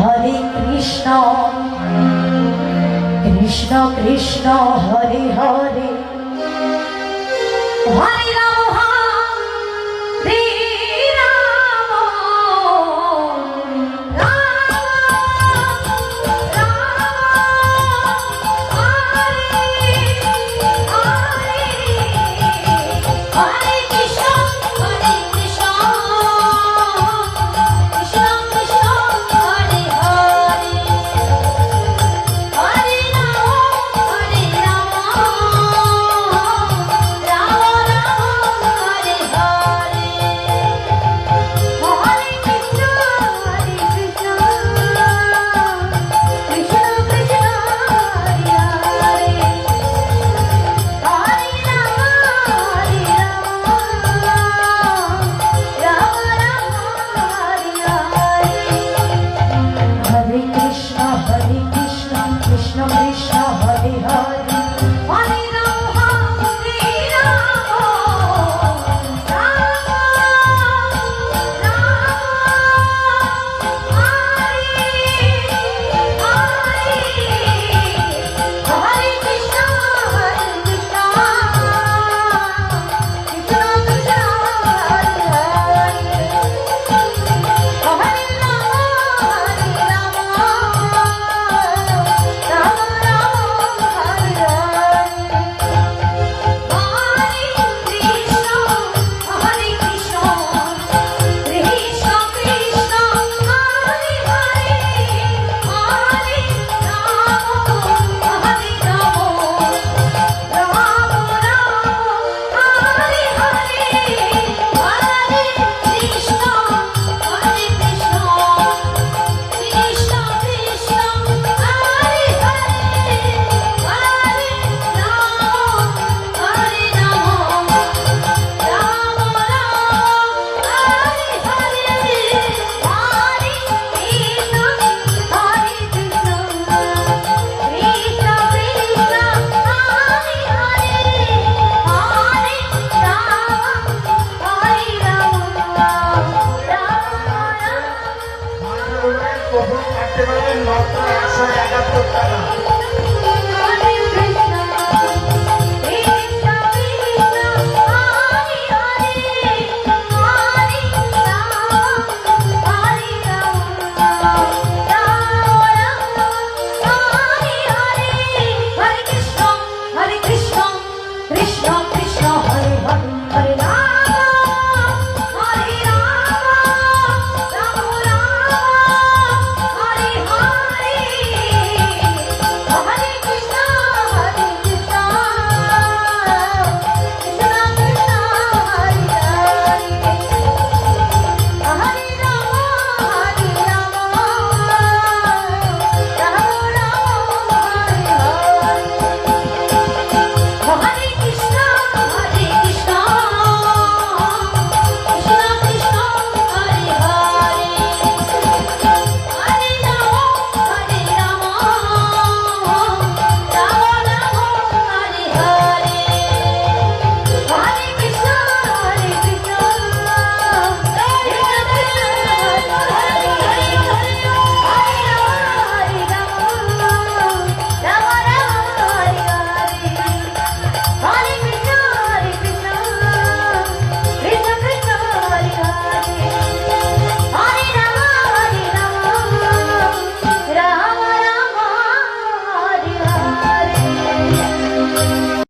হরে কৃষ্ণ কৃষ্ণ কৃষ্ণ হরে হরে হরে রাম হরে রাম রাম রাম হরে হরে হরে কৃষ্ণ হরে কৃষ্ণ কৃষ্ণ কৃষ্ণ হরে হরে হরে রাম রাম রাম হরে হরে হরে কৃষ্ণ কৃষ্ণ কৃষ্ণ হরে হরে হরে কৃষ্ণ হরে কৃষ্ণ কৃষ্ণ কৃষ্ণ হরে হরে হরে রাম হরে রাম রাম রাম হরে কৃষ্ণ কৃষ্ণ কৃষ্ণ হরে কখন কাটতে পারবেন মাত্র 171 টাকা।